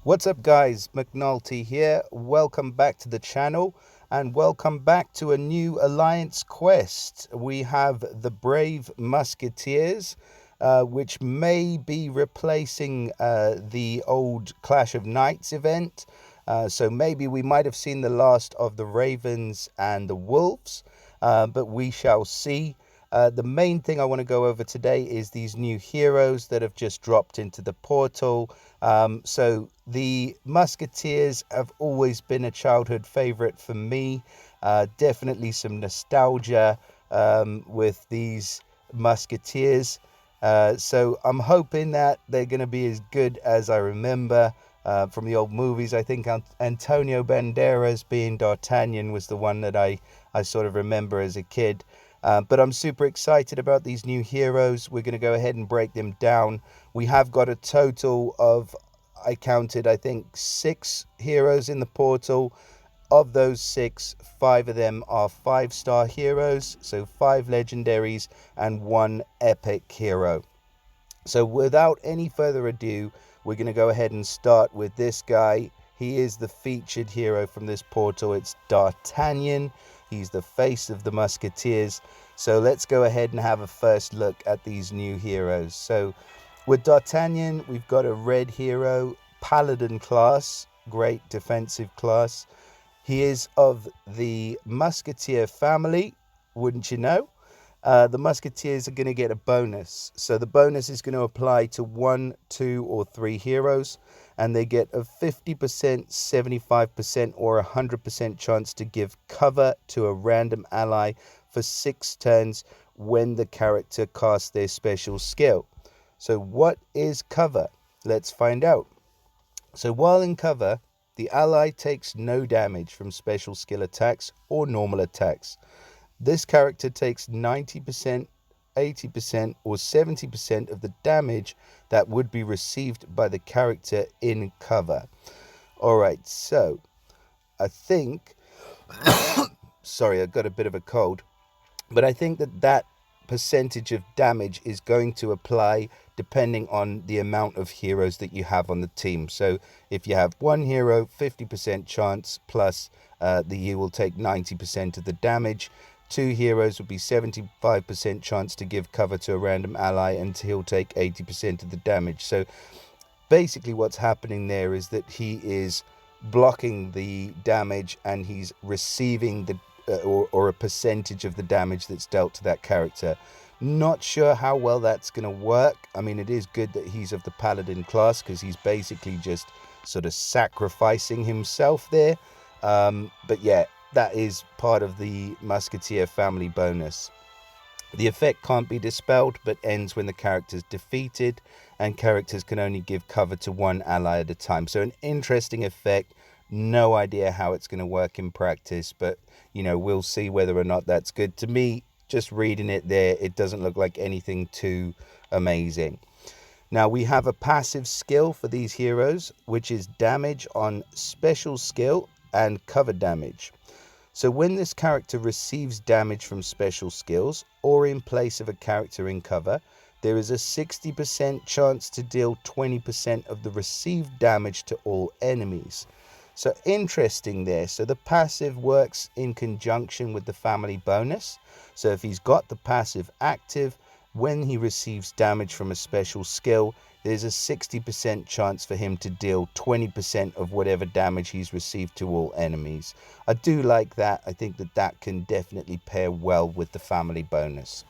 What's up guys, McNulty here. Welcome back to the channel and welcome back to a new alliance quest. We have the Brave Musketeers, which may be replacing the old Clash of Knights event. So maybe we might have seen the last of the Ravens and the Wolves, but we shall see. The main thing I want to go over today is these new heroes that have just dropped into the portal. So the Musketeers have always been a childhood favorite for me. Definitely some nostalgia with these Musketeers. So I'm hoping that they're going to be as good as I remember from the old movies. I think Antonio Banderas being D'Artagnan was the one that I sort of remember as a kid. But I'm super excited about these new heroes. We're going to go ahead and break them down. We have got a total of, I counted, I think 6 heroes in the portal. Of those 6, 5 of them are 5-star heroes. So 5 legendaries and 1 epic hero. So without any further ado, we're going to go ahead and start with this guy. He is the featured hero from this portal. It's Dartanian. He's the face of the Musketeers. So let's go ahead and have a first look at these new heroes. So with D'Artagnan, we've got a red hero, Paladin class, great defensive class. He is of the Musketeer family, wouldn't you know? The Musketeers are going to get a bonus. So the bonus is going to apply to 1, 2, or 3 heroes, and they get a 50%, 75%, or 100% chance to give cover to a random ally for 6 turns when the character casts their special skill. So what is cover? Let's find out. So while in cover, the ally takes no damage from special skill attacks or normal attacks. This character takes 90%, 80%, or 70% of the damage that would be received by the character in cover. Alright, so I think, sorry, I got a bit of a cold, but I think that percentage of damage is going to apply depending on the amount of heroes that you have on the team. So if you have 1 hero, 50% chance plus you will take 90% of the damage. 2 heroes would be 75% chance to give cover to a random ally, and he'll take 80% of the damage. So basically what's happening there is that he is blocking the damage and he's receiving the or a percentage of the damage that's dealt to that character. Not sure how well that's going to work. I mean, it is good that he's of the Paladin class because he's basically just sort of sacrificing himself there. But yeah, that is part of the Musketeer family bonus. The effect can't be dispelled, but ends when the character is defeated, and characters can only give cover to 1 ally at a time. So an interesting effect. No idea how it's going to work in practice, but we'll see whether or not that's good. To me, just reading it there, it doesn't look like anything too amazing. Now we have a passive skill for these heroes, which is damage on special skill and cover damage. So when this character receives damage from special skills or in place of a character in cover, there is a 60% chance to deal 20% of the received damage to all enemies. So interesting there. So the passive works in conjunction with the family bonus. So if he's got the passive active, when he receives damage from a special skill, there's a 60% chance for him to deal 20% of whatever damage he's received to all enemies. I do like that. I think that can definitely pair well with the family bonus.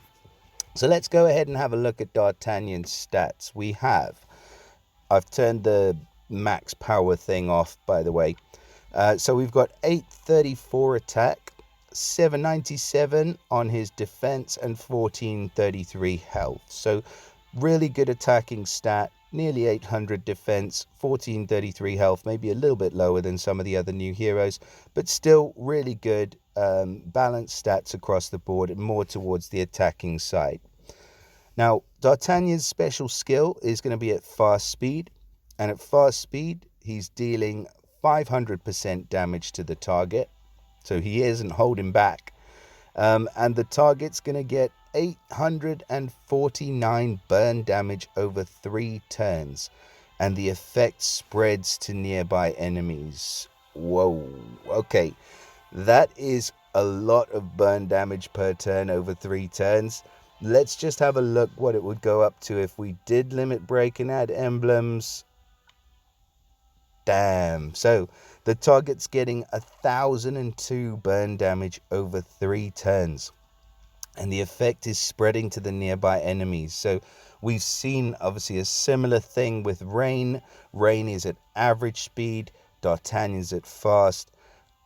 So let's go ahead and have a look at D'Artagnan's stats. I've turned the max power thing off, by the way. So we've got 834 attack, 797 on his defense, and 1433 health. So really good attacking stat, nearly 800 defense, 1433 health, maybe a little bit lower than some of the other new heroes, but still really good balanced stats across the board, and more towards the attacking side. Now, D'Artagnan's special skill is going to be at fast speed, and at fast speed, he's dealing 500% damage to the target, so he isn't holding back. And the target's going to get 849 burn damage over 3 turns. and the effect spreads to nearby enemies. Whoa, okay. That is a lot of burn damage per turn over 3 turns. Let's just have a look what it would go up to if we did limit break and add emblems. Damn. So the target's getting 1002 burn damage over 3 turns. And the effect is spreading to the nearby enemies. So we've seen obviously a similar thing with Rain. Rain is at average speed, Dartanian's at fast.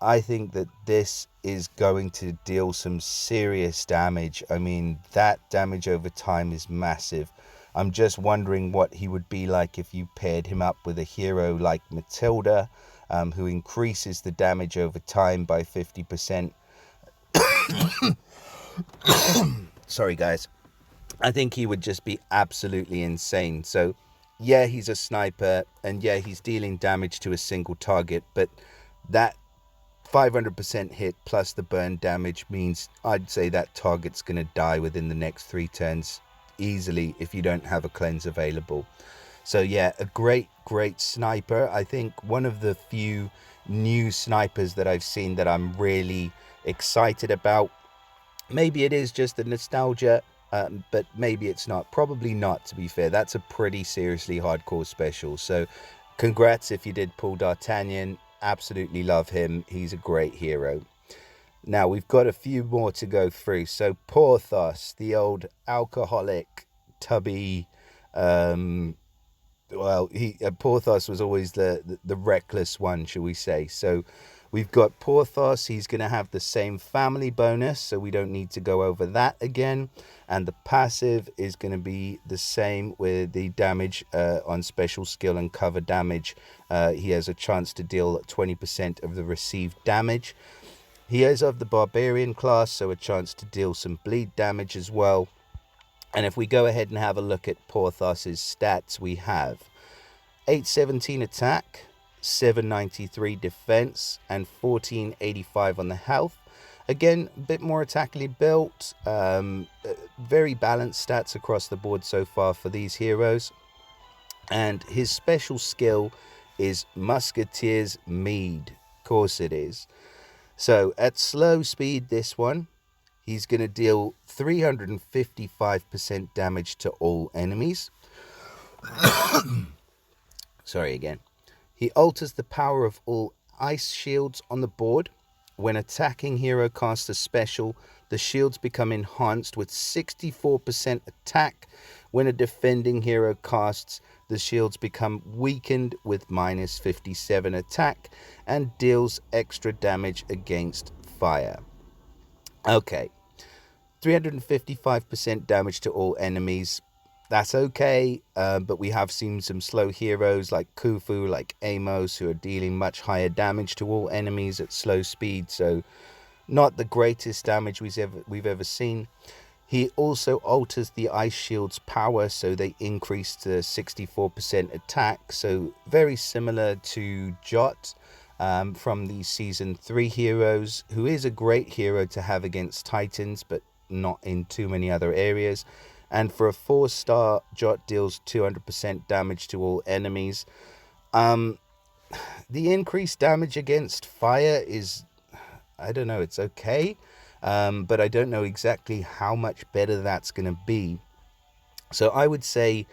I think that this is going to deal some serious damage. I mean, that damage over time is massive. I'm just wondering what he would be like if you paired him up with a hero like Matilda, who increases the damage over time by 50%. Sorry, guys. I think he would just be absolutely insane. So, yeah, he's a sniper, and yeah, he's dealing damage to a single target, but that 500% hit plus the burn damage means I'd say that target's going to die within the next 3 turns easily if you don't have a cleanse available. So yeah, a great sniper. I think one of the few new snipers that I've seen that I'm really excited about. Maybe it is just the nostalgia, but maybe it's not. Probably not, to be fair. That's a pretty seriously hardcore special. So congrats if you did pull Dartanian. Absolutely love him. He's a great hero. Now we've got a few more to go through. So Pothos, the old alcoholic, tubby, Pothos was always the reckless one, shall we say. So we've got Pothos. He's going to have the same family bonus, so we don't need to go over that again. And the passive is going to be the same with the damage on special skill and cover damage. He has a chance to deal 20% of the received damage. He is of the barbarian class, so a chance to deal some bleed damage as well. And if we go ahead and have a look at Porthos's stats, we have 817 attack, 793 defense, and 1485 on the health. Again, a bit more attackily built. Very balanced stats across the board so far for these heroes. And his special skill is Musketeers Mead. Of course it is. So at slow speed, this one, he's going to deal 355% damage to all enemies. Sorry again. He alters the power of all ice shields on the board. When attacking hero casts a special, the shields become enhanced with 64% attack. When a defending hero casts, the shields become weakened with minus 57 attack and deals extra damage against fire. Okay, 355% damage to all enemies. That's okay, but we have seen some slow heroes like Khufu, like Amos, who are dealing much higher damage to all enemies at slow speed, so not the greatest damage we've ever seen. He also alters the ice shield's power, so they increase to 64% attack, so very similar to Jot from the Season 3 heroes, who is a great hero to have against Titans, but not in too many other areas. And for a 4-star, Jot deals 200% damage to all enemies. The increased damage against fire is, I don't know, it's okay. But I don't know exactly how much better that's going to be. So I would say,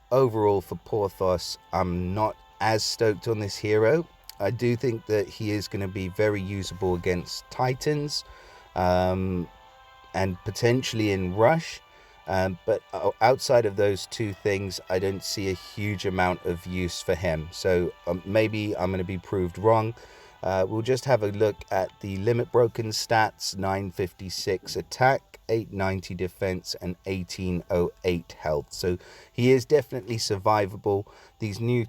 overall for Porthos, I'm not as stoked on this hero. I do think that he is going to be very usable against Titans, and potentially in Rush. But outside of those two things, I don't see a huge amount of use for him. So maybe I'm going to be proved wrong. We'll just have a look at the limit broken stats: 956 attack, 890 defense, and 1808 health. So he is definitely survivable. These new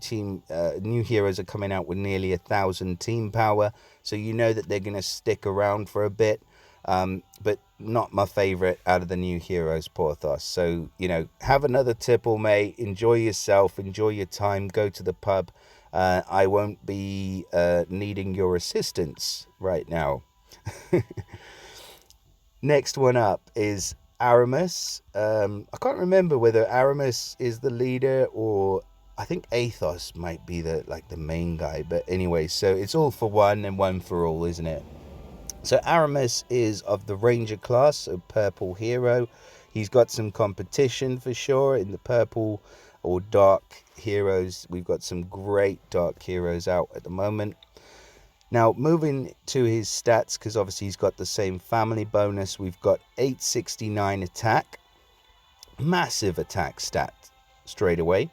heroes are coming out with nearly 1,000 team power, so you know that they're going to stick around for a bit. But not my favorite out of the new heroes, Porthos. So, have another tipple, mate. Enjoy yourself. Enjoy your time. Go to the pub. I won't be needing your assistance right now. Next one up is Aramis. I can't remember whether Aramis is the leader or I think Athos might be the main guy, but anyway, so it's all for one and one for all, isn't it? So Aramis is of the Ranger class, a purple hero. He's got some competition for sure in the purple or dark heroes. We've got some great dark heroes out at the moment. Now, moving to his stats, because obviously he's got the same family bonus, we've got 869 attack, massive attack stat straight away,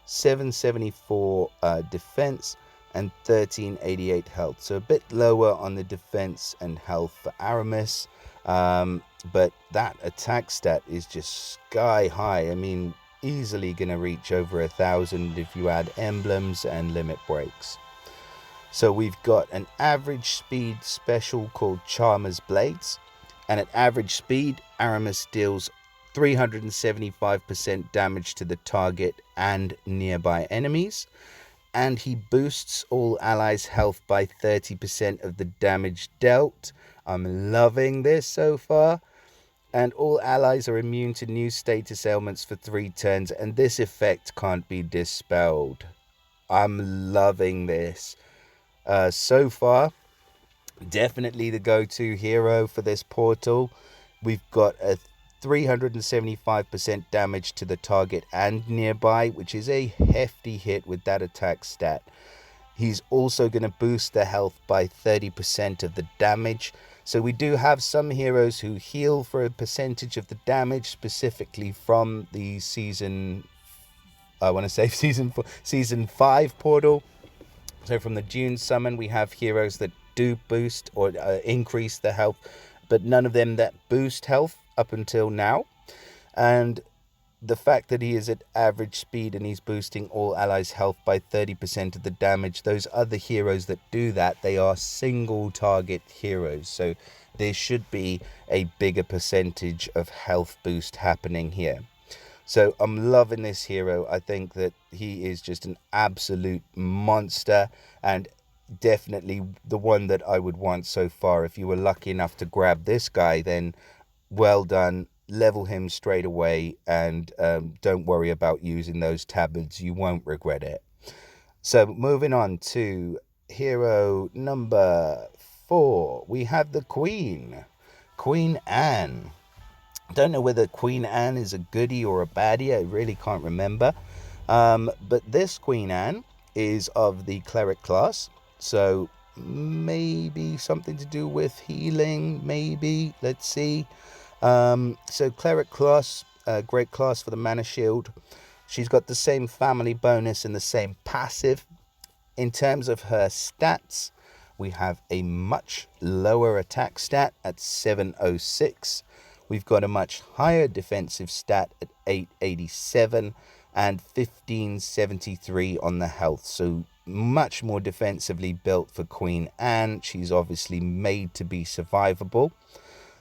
774 defense, and 1388 health. So a bit lower on the defense and health for Aramis, but that attack stat is just sky high. I mean, easily going to reach over 1,000 if you add emblems and limit breaks. So we've got an average speed special called Charmer's Blades, and at average speed, Aramis deals 375% damage to the target and nearby enemies, and he boosts all allies' health by 30% of the damage dealt. I'm loving this so far. And all allies are immune to new status ailments for 3 turns, and this effect can't be dispelled. I'm loving this. So far, definitely the go-to hero for this portal. We've got a 375% damage to the target and nearby, which is a hefty hit with that attack stat. He's also going to boost the health by 30% of the damage. So we do have some heroes who heal for a percentage of the damage, specifically from the season 5 portal. So from the June summon, we have heroes that do boost or increase the health, but none of them that boost health up until now. And the fact that he is at average speed and he's boosting all allies' health by 30% of the damage, those other heroes that do that, they are single target heroes. So there should be a bigger percentage of health boost happening here. So I'm loving this hero. I think that he is just an absolute monster, and definitely the one that I would want so far. If you were lucky enough to grab this guy, then well done. Level him straight away, and don't worry about using those tabards. You won't regret it. So moving on to hero number 4, we have the Queen Anne. Don't know whether Queen Anne is a goodie or a baddie. I really can't remember. But this Queen Anne is of the cleric class, so maybe something to do with healing, maybe. Let's see. So cleric class, great class for the mana shield. She's got the same family bonus and the same passive. In terms of her stats, we have a much lower attack stat at 706. We've got a much higher defensive stat at 887 and 1573 on the health. So much more defensively built for Queen Anne. She's obviously made to be survivable.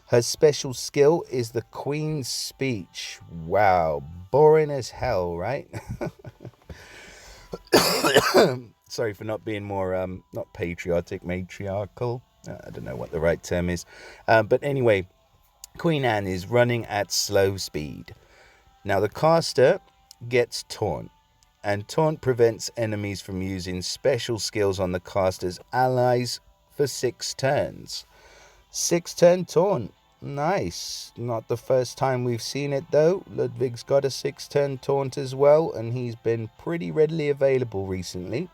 Her special skill is the Queen's Speech. Wow, boring as hell, right? Sorry for not being more, not patriotic, matriarchal. I don't know what the right term is. But anyway, Queen Anne is running at slow speed. Now the caster gets Taunt, and Taunt prevents enemies from using special skills on the caster's allies for 6 turns. 6-turn Taunt. Nice. Not the first time we've seen it though. Ludwig's got a 6-turn Taunt as well, and he's been pretty readily available recently.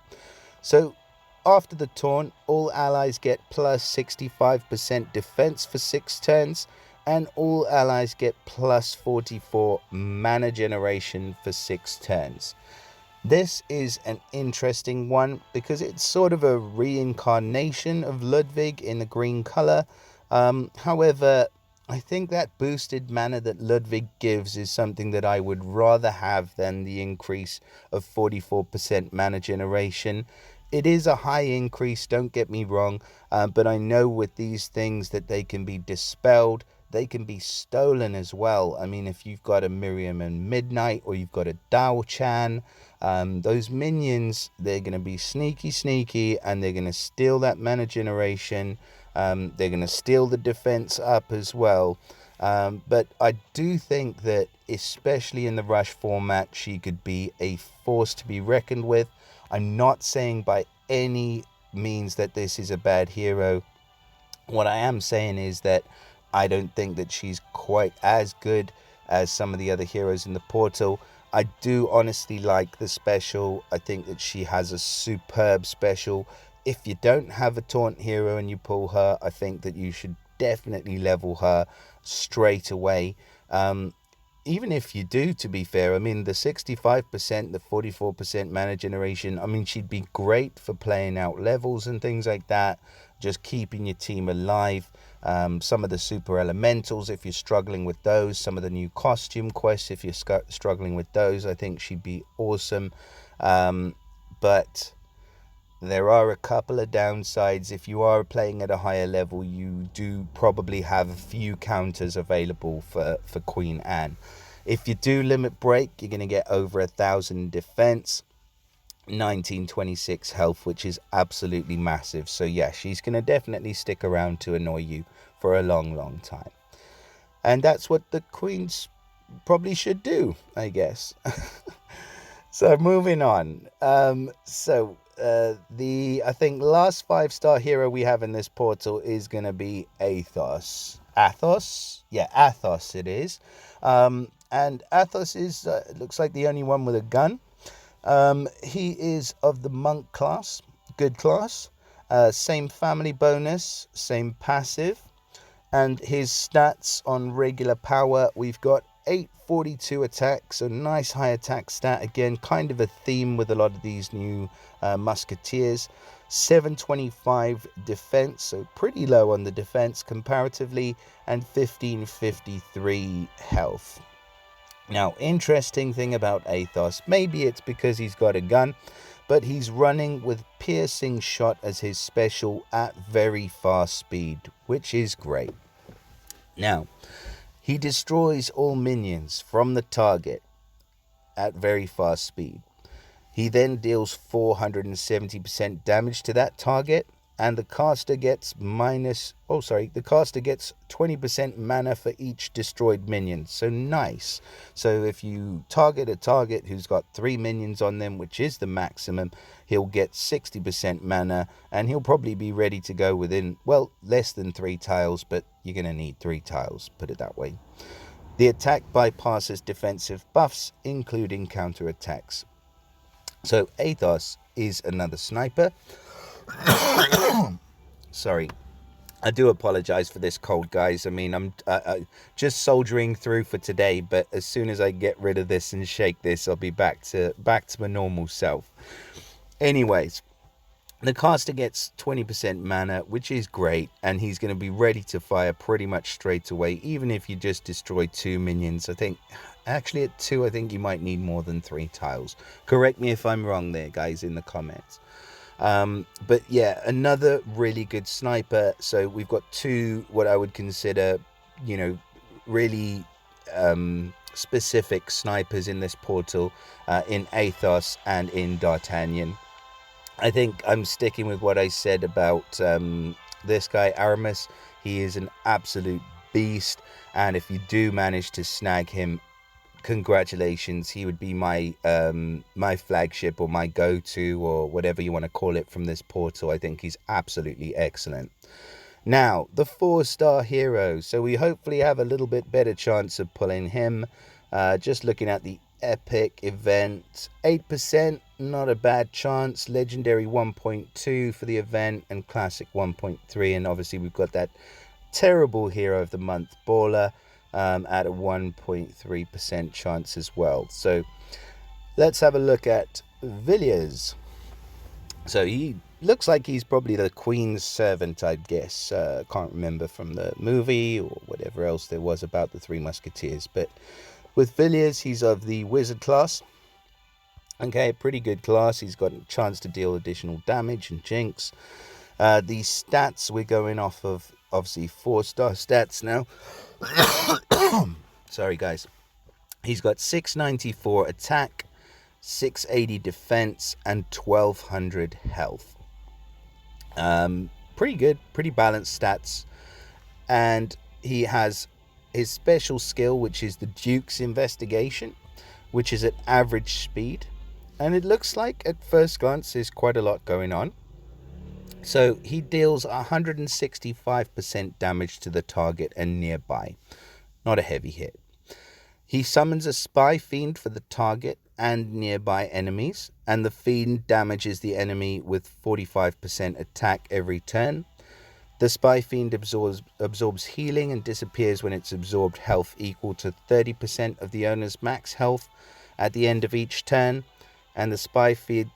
So after the Taunt, all allies get plus 65% defense for 6 turns, and all allies get plus 44 mana generation for 6 turns. This is an interesting one because it's sort of a reincarnation of Ludwig in the green color. However, I think that boosted mana that Ludwig gives is something that I would rather have than the increase of 44% mana generation. It is a high increase, don't get me wrong, but I know with these things that they can be dispelled. They can be stolen as well. I mean, if you've got a Miriam and Midnight, or you've got a Dao Chan, those minions, they're going to be sneaky, and they're going to steal that mana generation. They're going to steal the defense up as well. But I do think that, especially in the rush format, she could be a force to be reckoned with. I'm not saying by any means that this is a bad hero. What I am saying is that I don't think that she's quite as good as some of the other heroes in the portal. I do honestly like the special. I think that she has a superb special. If you don't have a taunt hero and you pull her, I think that you should definitely level her straight away. Even if you do, to be fair, I mean, the 65%, the 44% mana generation, I mean, she'd be great for playing out levels and things like that, just keeping your team alive. Some of the super elementals, if you're struggling with those, some of the new costume quests, if you're struggling with those, I think she'd be awesome. But there are a couple of downsides. If you are playing at a higher level, you do probably have a few counters available for Queen Anne. If you do limit break, you're going to get over 1,000 defense, 1926 health, which is absolutely massive. So yeah, she's going to definitely stick around to annoy you for a long time. And that's what the queens probably should do, I guess. So moving on. The I think last 5-star hero we have in this portal is gonna be Athos. Athos? Yeah, Athos it is. And Athos is looks like the only one with a gun. He is of the monk class, good class. Same family bonus, same passive. And his stats on regular power, we've got 842 attack, so nice high attack stat. Again, kind of a theme with a lot of these new Musketeers. 725 defense, so pretty low on the defense comparatively, and 1553 health. Now, interesting thing about Athos, maybe it's because he's got a gun, but he's running with piercing shot as his special at very fast speed, which is great. Now, he destroys all minions from the target at very fast speed. He then deals 470% damage to that target, and the caster gets 20% mana for each destroyed minion. So nice. So if you target a target who's got 3 minions on them, which is the maximum, he'll get 60% mana, and he'll probably be ready to go within, well, less than 3 tiles, but you're going to need 3 tiles, put it that way. The attack bypasses defensive buffs, including counter attacks. So Athos is another sniper. Sorry, I do apologize for this cold, guys. I mean, I'm just soldiering through for today, but as soon as I get rid of this and shake this, I'll be back to my normal self. Anyways, the caster gets 20% mana, which is great, and he's going to be ready to fire pretty much straight away, even if you just destroy 2 minions. I think, actually at 2, I think you might need more than 3 tiles. Correct me if I'm wrong there, guys, in the comments. But yeah, another really good sniper. So we've got 2, what I would consider, really specific snipers in this portal, in Athos and in Dartanian. I think I'm sticking with what I said about this guy, Aramis. He is an absolute beast, and if you do manage to snag him, congratulations. He would be my my flagship, or my go-to, or whatever you want to call it, from this portal. I think he's absolutely excellent. Now, the 4-star hero. So we hopefully have a little bit better chance of pulling him. Just looking at the epic event, 8%, not a bad chance. Legendary 1.2 for the event, and classic 1.3. And obviously we've got that terrible hero of the month, Baller, at a 1.3% chance as well. So let's have a look at Villiers. So he looks like he's probably the Queen's servant, I'd guess. Can't remember from the movie or whatever else there was about the 3 Musketeers. But with Villiers, he's of the wizard class. Okay, pretty good class. He's got a chance to deal additional damage and jinx. The stats, we're going off of, obviously, 4-star stats now. Sorry, guys. He's got 694 attack, 680 defense, and 1200 health. Pretty good, pretty balanced stats. And he has his special skill, which is the Duke's Investigation, which is at average speed. And it looks like at first glance there's quite a lot going on. So he deals 165% damage to the target and nearby. Not a heavy hit. He summons a spy fiend for the target and nearby enemies, and the fiend damages the enemy with 45% attack every turn. The spy fiend absorbs healing and disappears when it's absorbed health equal to 30% of the owner's max health at the end of each turn, and the spy fiend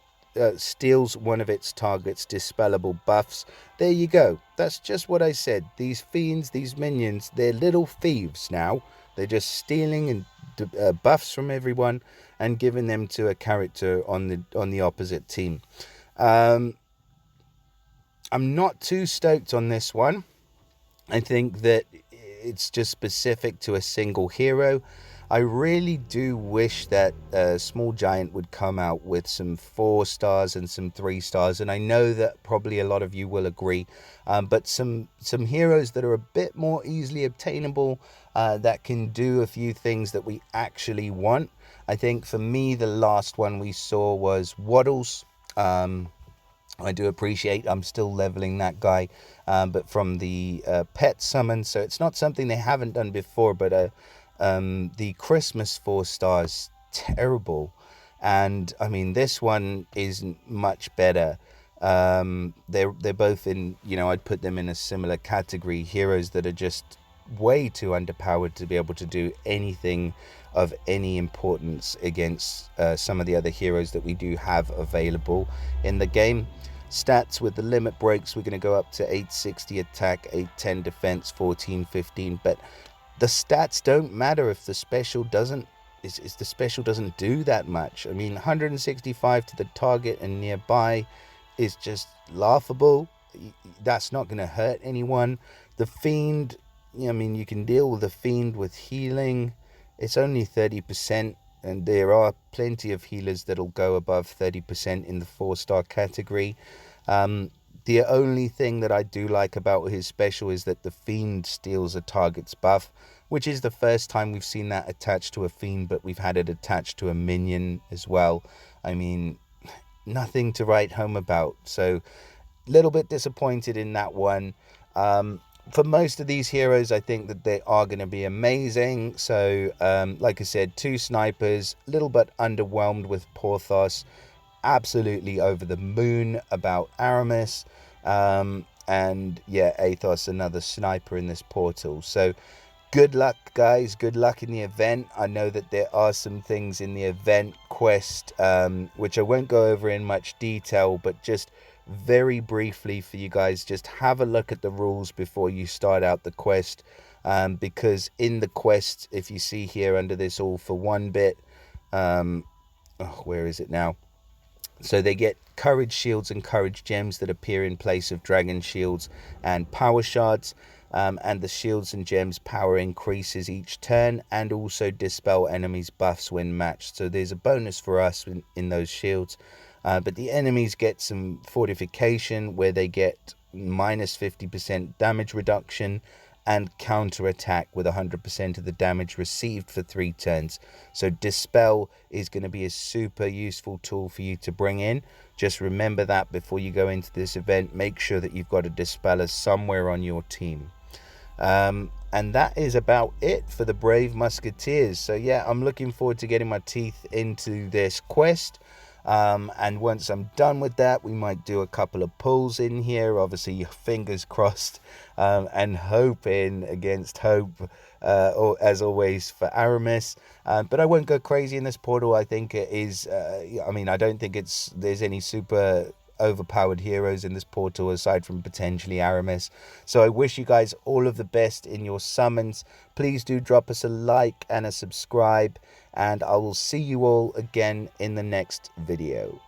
steals one of its target's dispellable buffs. There you go. That's just what I said. These fiends, these minions, they're little thieves now. They're just stealing and buffs from everyone and giving them to a character on the opposite team. I'm not too stoked on this one. I think that it's just specific to a single hero. I really do wish that Small Giant would come out with some 4 stars and some 3 stars, and I know that probably a lot of you will agree, but some heroes that are a bit more easily obtainable, that can do a few things that we actually want. I think for me the last one we saw was Waddles. I do appreciate I'm still leveling that guy, but from the pet summon, so it's not something they haven't done before, but the Christmas 4 stars, terrible. And I mean, this one isn't much better. They're both in, I'd put them in a similar category. Heroes that are just way too underpowered to be able to do anything of any importance against some of the other heroes that we do have available in the game. Stats with the limit breaks, we're going to go up to 860 attack, 810 defense, 1415, but the stats don't matter if the special doesn't do that much. I mean, 165 to the target and nearby is just laughable. That's not going to hurt anyone. The fiend, I mean, you can deal with the fiend with healing. It's only 30%, and there are plenty of healers that'll go above 30% in the 4-star category. The only thing that I do like about his special is that the fiend steals a target's buff, which is the first time we've seen that attached to a fiend, but we've had it attached to a minion as well. I mean, nothing to write home about. So, a little bit disappointed in that one. For most of these heroes, I think that they are going to be amazing. So, like I said, 2 snipers, a little bit underwhelmed with Pothos. Absolutely over the moon about Aramis. And yeah, Athos, another sniper in this portal. So, good luck, guys. Good luck in the event. I know that there are some things in the event quest, which I won't go over in much detail, but just very briefly for you guys, just have a look at the rules before you start out the quest, because in the quest, if you see here under this all for one bit, where is it now? So they get courage shields and courage gems that appear in place of dragon shields and power shards, and the shields and gems power increases each turn and also dispel enemies buffs when matched. So there's a bonus for us in those shields, but the enemies get some fortification where they get minus 50% damage reduction and counter attack with 100% of the damage received for 3 turns. So dispel is going to be a super useful tool for you to bring in. Just remember that before you go into this event. Make sure that you've got a dispeller somewhere on your team. And that is about it for the Brave Musketeers. So yeah, I'm looking forward to getting my teeth into this quest. And once I'm done with that, we might do a couple of pulls in here, obviously fingers crossed, and hoping against hope, or as always for Aramis, but I won't go crazy in this portal. I think it is, I mean, I don't think there's any super overpowered heroes in this portal aside from potentially Aramis. So I wish you guys all of the best in your summons. Please do drop us a like and a subscribe, and I will see you all again in the next video.